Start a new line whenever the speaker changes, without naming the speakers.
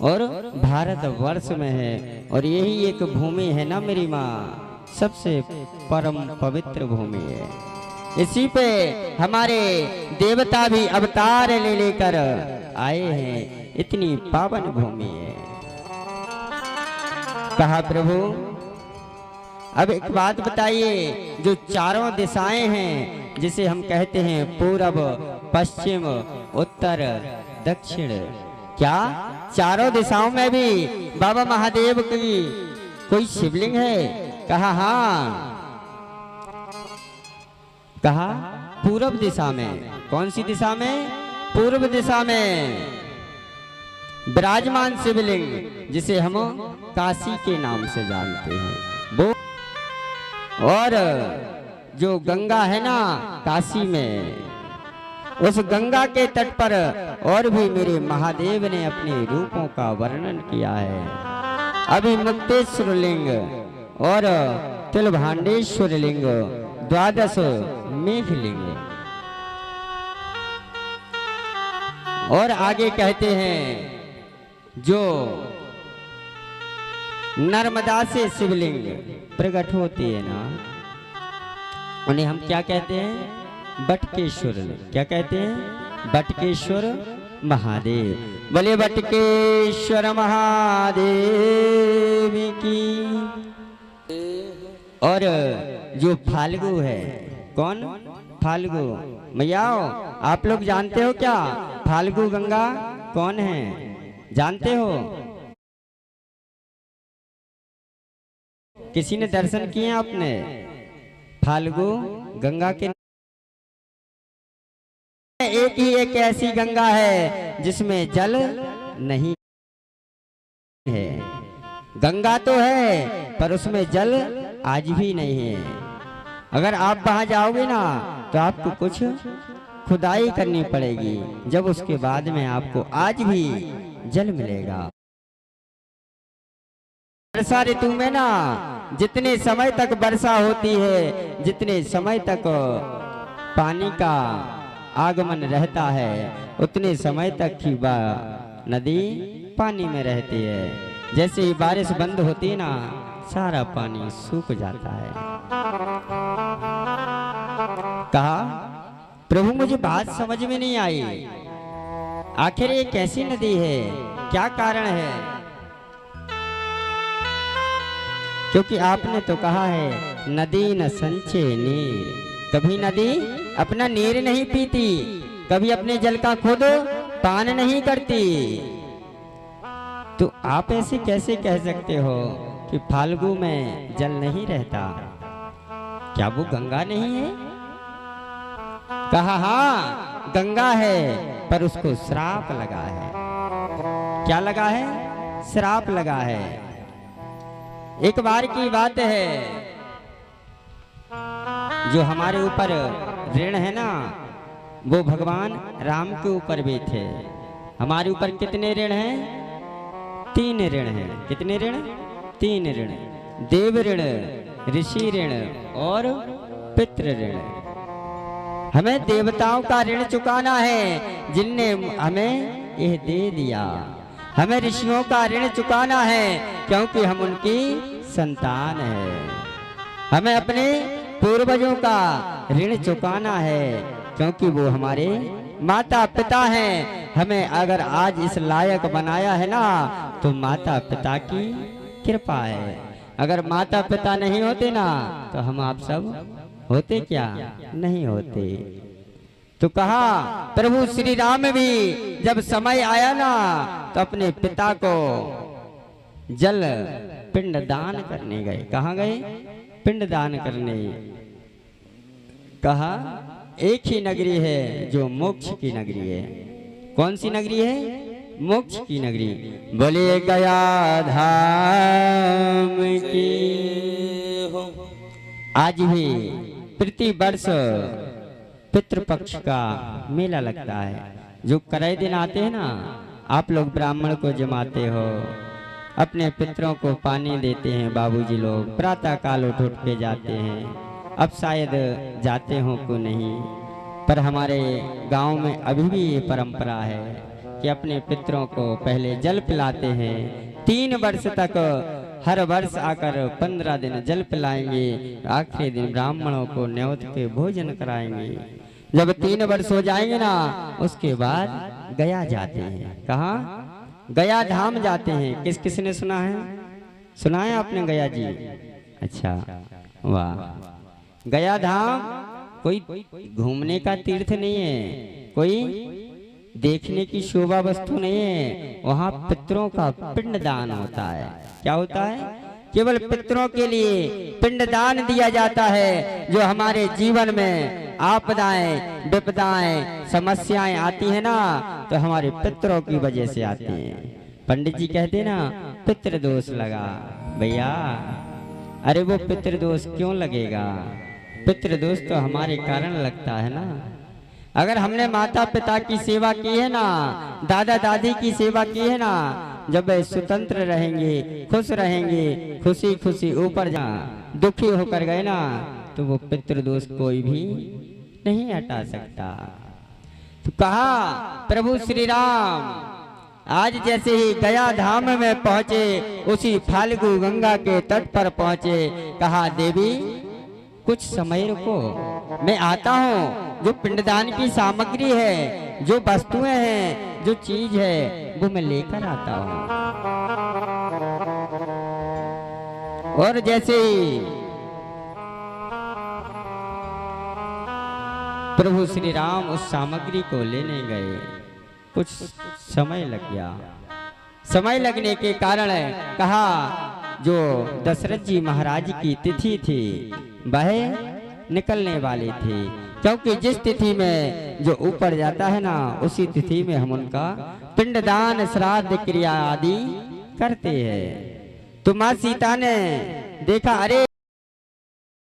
और भारत वर्ष में है, और यही एक भूमि है ना मेरी माँ, सबसे परम पवित्र भूमि है। इसी पे हमारे देवता भी अवतार ले लेकर आए हैं, इतनी पावन भूमि है। कहा प्रभु अब एक बात बताइए, जो चारों दिशाएं हैं जिसे हम कहते हैं पूरब पश्चिम उत्तर दक्षिण, क्या चारों दिशाओं में भी बाबा महादेव की कोई शिवलिंग है? कहा हाँ। कहा पूरब दिशा में। कौन सी दिशा में? पूर्व दिशा में विराजमान शिवलिंग जिसे हम काशी के नाम से जानते हैं वो। और जो गंगा है ना काशी में, उस गंगा के तट पर और भी मेरे महादेव ने अपने रूपों का वर्णन किया है। अभी मुक्तेश्वर लिंग और तिलभांडेश्वर लिंग, द्वादश मेघलिंग। और आगे कहते हैं जो नर्मदा से शिवलिंग प्रकट होती है ना, उन्हें हम क्या कहते हैं? बटकेश्वर। क्या कहते हैं? बटकेश्वर महादेव। बोले बटकेश्वर महादेव की। और जो फाल्गु है, कौन? फाल्गु मैया, आप लोग जानते हो क्या फाल्गु गंगा कौन है? जानते हो? किसी ने दर्शन किए आपने? फाल्गु गंगा के एक ही एक ऐसी गंगा है जिसमें जल नहीं है। गंगा तो है पर उसमें जल आज भी नहीं है। अगर आप वहां जाओगे ना तो आपको कुछ खुदाई करनी पड़ेगी, जब उसके बाद में आपको आज भी जल मिलेगा। वर्षा ऋतु में ना जितने समय तक वर्षा होती है, जितने समय तक पानी का आगमन रहता है, उतने समय तक ही नदी पानी में रहती है। जैसे ही बारिश बंद होती है ना, सारा पानी सूख जाता है। कहा प्रभु मुझे बात समझ में नहीं आई, आखिर ये कैसी नदी है, क्या कारण है? क्योंकि आपने तो कहा है नदी न संचे नीर, कभी नदी अपना नीर नहीं पीती, कभी अपने जल का खुद पान नहीं करती। तो आप ऐसे कैसे कह सकते हो कि फाल्गु में जल नहीं रहता? क्या वो गंगा नहीं है? कहा हाँ गंगा है, पर उसको श्राप लगा है। क्या लगा है? श्राप लगा है। एक बार की बात है, जो हमारे ऊपर ऋण है ना, वो भगवान राम के ऊपर भी थे। हमारे ऊपर कितने ऋण हैं? 3 ऋण हैं। कितने ऋण? 3 ऋण। देव ऋण, ऋषि ऋण और पितृ ऋण। हमें देवताओं का ऋण चुकाना है जिनने हमें यह दे दिया। हमें ऋषियों का ऋण चुकाना है क्योंकि हम उनकी संतान है। हमें अपने पूर्वजों का ऋण चुकाना है क्योंकि वो हमारे माता पिता हैं। हमें अगर आज इस लायक बनाया है ना, तो माता पिता की कृपा है। अगर माता पिता नहीं होते ना, तो हम आप सब होते क्या? नहीं होते। तो कहा प्रभु श्री राम भी जब समय आया ना, तो अपने पिता को जल पिंड दान करने गए। कहाँ गए? पिंड दान करने। कहा एक ही नगरी है जो मोक्ष की नगरी है। कौन सी नगरी है? मोक्ष की नगरी। बोले गया धाम की। आज भी प्रति वर्ष पितृपक्ष का मेला लगता है। जो करई दिन आते हैं ना, आप लोग ब्राह्मण को जमाते हो, अपने पितरों को पानी देते हैं। बाबूजी लोग प्रातः काल उठ उठ के जाते हैं। अब शायद जाते हो को नहीं, पर हमारे गांव में अभी भी ये परंपरा है कि अपने पितरों को पहले जल पिलाते हैं। 3 वर्ष तक हर वर्ष आकर 15 दिन जल पिलाएंगे, आखिरी दिन ब्राह्मणों को न्योत के भोजन कराएंगे। जब 3 वर्ष हो जाएंगे ना, उसके बाद गया जाते हैं। कहाँ? गया धाम जाते हैं। किस किस ने सुना है? सुना है आपने गया जी? अच्छा, वाह। गया धाम कोई घूमने का तीर्थ नहीं है, कोई देखने की शोभा वस्तु नहीं है। वहाँ पितरों का पिंडदान होता है। क्या होता है? केवल पितरों के लिए पिंडदान दिया जाता है। जो हमारे जीवन में आपदाएं, विपदाएं, समस्याएं आती है ना, तो हमारे पितरों की वजह से आती हैं। पंडित जी कहते ना, पितृ दोष लगा। भैया, अरे वो पितृ दोष क्यों लगेगा? पितृ दोष तो हमारे कारण लगता है ना। अगर हमने माता पिता की सेवा की है ना, दादा दादी की सेवा की है ना, जब वे स्वतंत्र रहेंगे, खुश रहेंगे, खुशी खुशी ऊपर जा, दुखी होकर गए ना, तो वो पितृदोष कोई भी नहीं हटा सकता। तो कहा प्रभु श्री राम आज जैसे ही गया धाम में पहुंचे, उसी फाल्गु गंगा के तट पर पहुंचे। कहा देवी कुछ समय रुको, मैं आता हूँ। जो पिंडदान की सामग्री है, जो वस्तुएं हैं, जो चीज है, वो मैं लेकर आता हूँ। और जैसे ही प्रभु श्री राम उस सामग्री को लेने गए, कुछ समय लग गया। समय लगने के कारण कहा जो दशरथ जी महाराज की तिथि थी वह निकलने वाली थी, क्योंकि जिस तिथि में जो ऊपर जाता है ना, उसी तिथि में हम उनका पिंडदान, श्राद्ध क्रिया आदि करते हैं। तो माँ सीता ने देखा, अरे